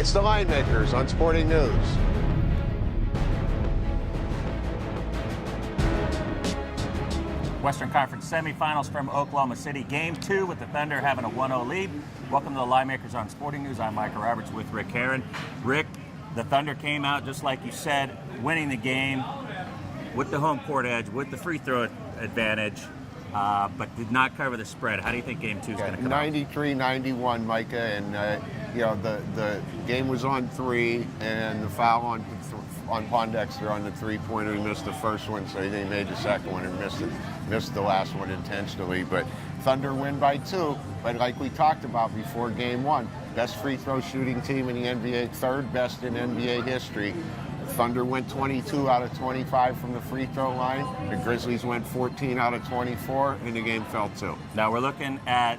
It's the Linemakers on Sporting News. Western Conference semifinals from Oklahoma City. Game 2 with the Thunder having a 1-0 lead. Welcome to the Linemakers on Sporting News. I'm Micah Roberts with Rick Herron. Rick, the Thunder came out, just like you said, winning the game with the home court edge, with the free throw advantage, but did not cover the spread. How do you think Game 2 is going to come out? 93-91, Micah, and the game was on 3, and the foul on Pondexter on the three-pointer. He missed the first one, so he made the second one and missed the last one intentionally. But Thunder win by 2. But like we talked about before Game 1, best free throw shooting team in the NBA, third best in NBA history. Thunder went 22 out of 25 from the free throw line. The Grizzlies went 14 out of 24, and the game fell 2. Now we're looking at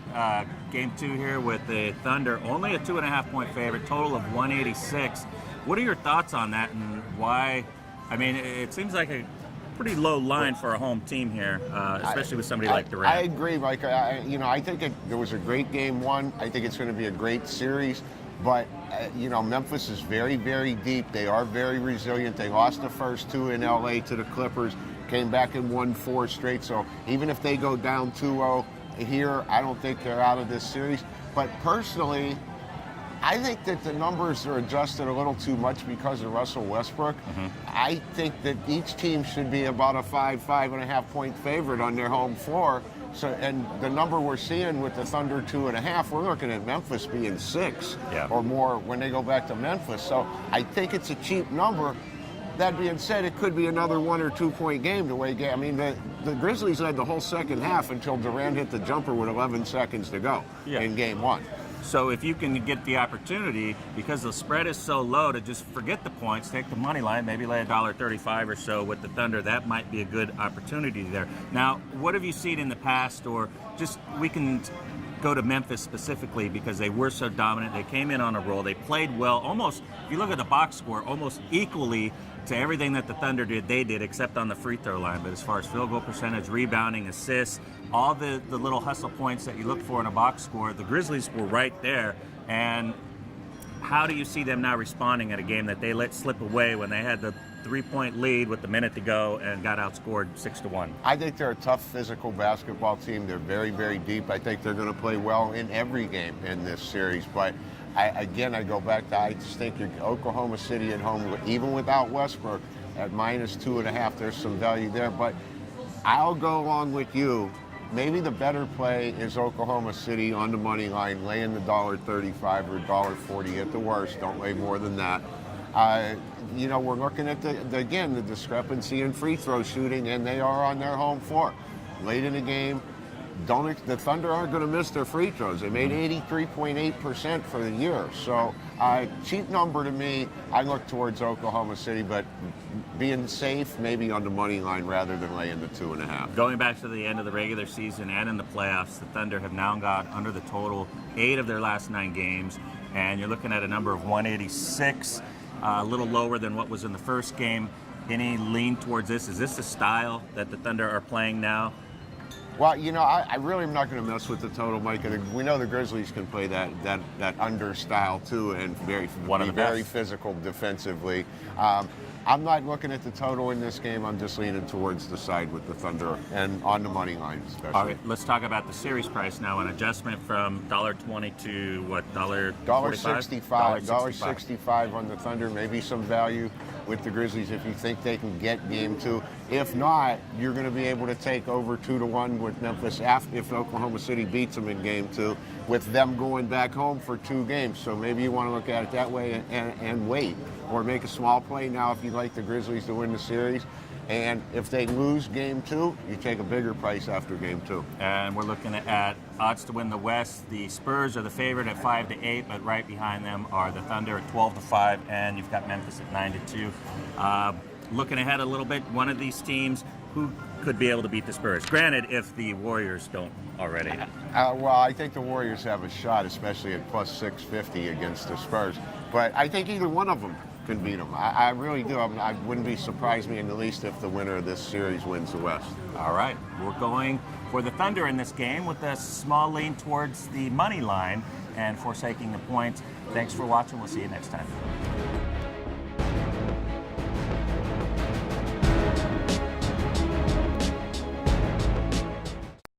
Game 2 here with the Thunder, only a 2.5-point favorite, total of 186. What are your thoughts on that, and why? I mean, it seems like a pretty low line for a home team here, especially with somebody like Durant. I agree, Mike. I think it was a great Game 1. I think it's going to be a great series. But, Memphis is very, very deep. They are very resilient. They lost the first 2 in L.A. to the Clippers, came back and won 4 straight. So even if they go down 2-0 here, I don't think they're out of this series. But personally, I think that the numbers are adjusted a little too much because of Russell Westbrook. Mm-hmm. I think that each team should be about a 5.5 point favorite on their home floor. So, and the number we're seeing with the Thunder 2.5, we're looking at Memphis being 6 or more when they go back to Memphis. So I think it's a cheap number. That being said, it could be another 1 or 2 point game the way. I mean, the Grizzlies led the whole second half until Durant hit the jumper with 11 seconds to go in Game 1. So if you can get the opportunity, because the spread is so low, to just forget the points, take the money line, maybe lay $1.35 or so with the Thunder, that might be a good opportunity there. Now, what have you seen in the past, or just we can go to Memphis specifically because they were so dominant. They came in on a roll. They played well, almost, if you look at the box score, almost equally to everything that the Thunder did, they did, except on the free throw line. But as far as field goal percentage, rebounding, assists, all the little hustle points that you look for in a box score, the Grizzlies were right there. And how do you see them now responding at a game that they let slip away when they had the 3-point lead with a minute to go and got outscored 6-1? I think they're a tough physical basketball team. They're very, very deep. I think they're going to play well in every game in this series. But I go back to, I just think Oklahoma City at home, even without Westbrook, at -2.5, there's some value there. But I'll go along with you. Maybe the better play is Oklahoma City on the money line, laying the $1.35 or $1.40 at the worst. Don't lay more than that. We're looking at the discrepancy in free throw shooting, and they are on their home floor. Late in the game, the Thunder aren't going to miss their free throws. They made 83.8% for the year. So, cheap number to me. I look towards Oklahoma City, but being safe, maybe on the money line rather than laying the 2.5. Going back to the end of the regular season and in the playoffs, the Thunder have now got under the total 8 of their last 9 games, and you're looking at a number of 186, a little lower than what was in the first game. Any lean towards this? Is this the style that the Thunder are playing now? Well, I really am not going to mess with the total, Mike. We know the Grizzlies can play that under style too, and be very physical defensively. I'm not looking at the total in this game. I'm just leaning towards the side with the Thunder and on the money line, especially. All right, let's talk about the series price now. An adjustment from $1.20 to what, $1.65. $1.65 on the Thunder. Maybe some value with the Grizzlies if you think they can get Game 2. If not, you're going to be able to take over 2-1 with Memphis if Oklahoma City beats them in Game 2, with them going back home for 2 games. So maybe you want to look at it that way and wait, or make a small play now if you'd like the Grizzlies to win the series. And if they lose Game 2, you take a bigger price after Game 2. And we're looking at odds to win the West. The Spurs are the favorite at 5-8, but right behind them are the Thunder at 12-5, and you've got Memphis at 9-2. Looking ahead a little bit, one of these teams who could be able to beat the Spurs. Granted, if the Warriors don't already. Well, I think the Warriors have a shot, especially at +650 against the Spurs. But I think either one of them can beat them. I really do. I wouldn't be surprised me in the least if the winner of this series wins the West. All right. We're going for the Thunder in this game with a small lean towards the money line. and forsaking the points. Thanks for watching. We'll see you next time.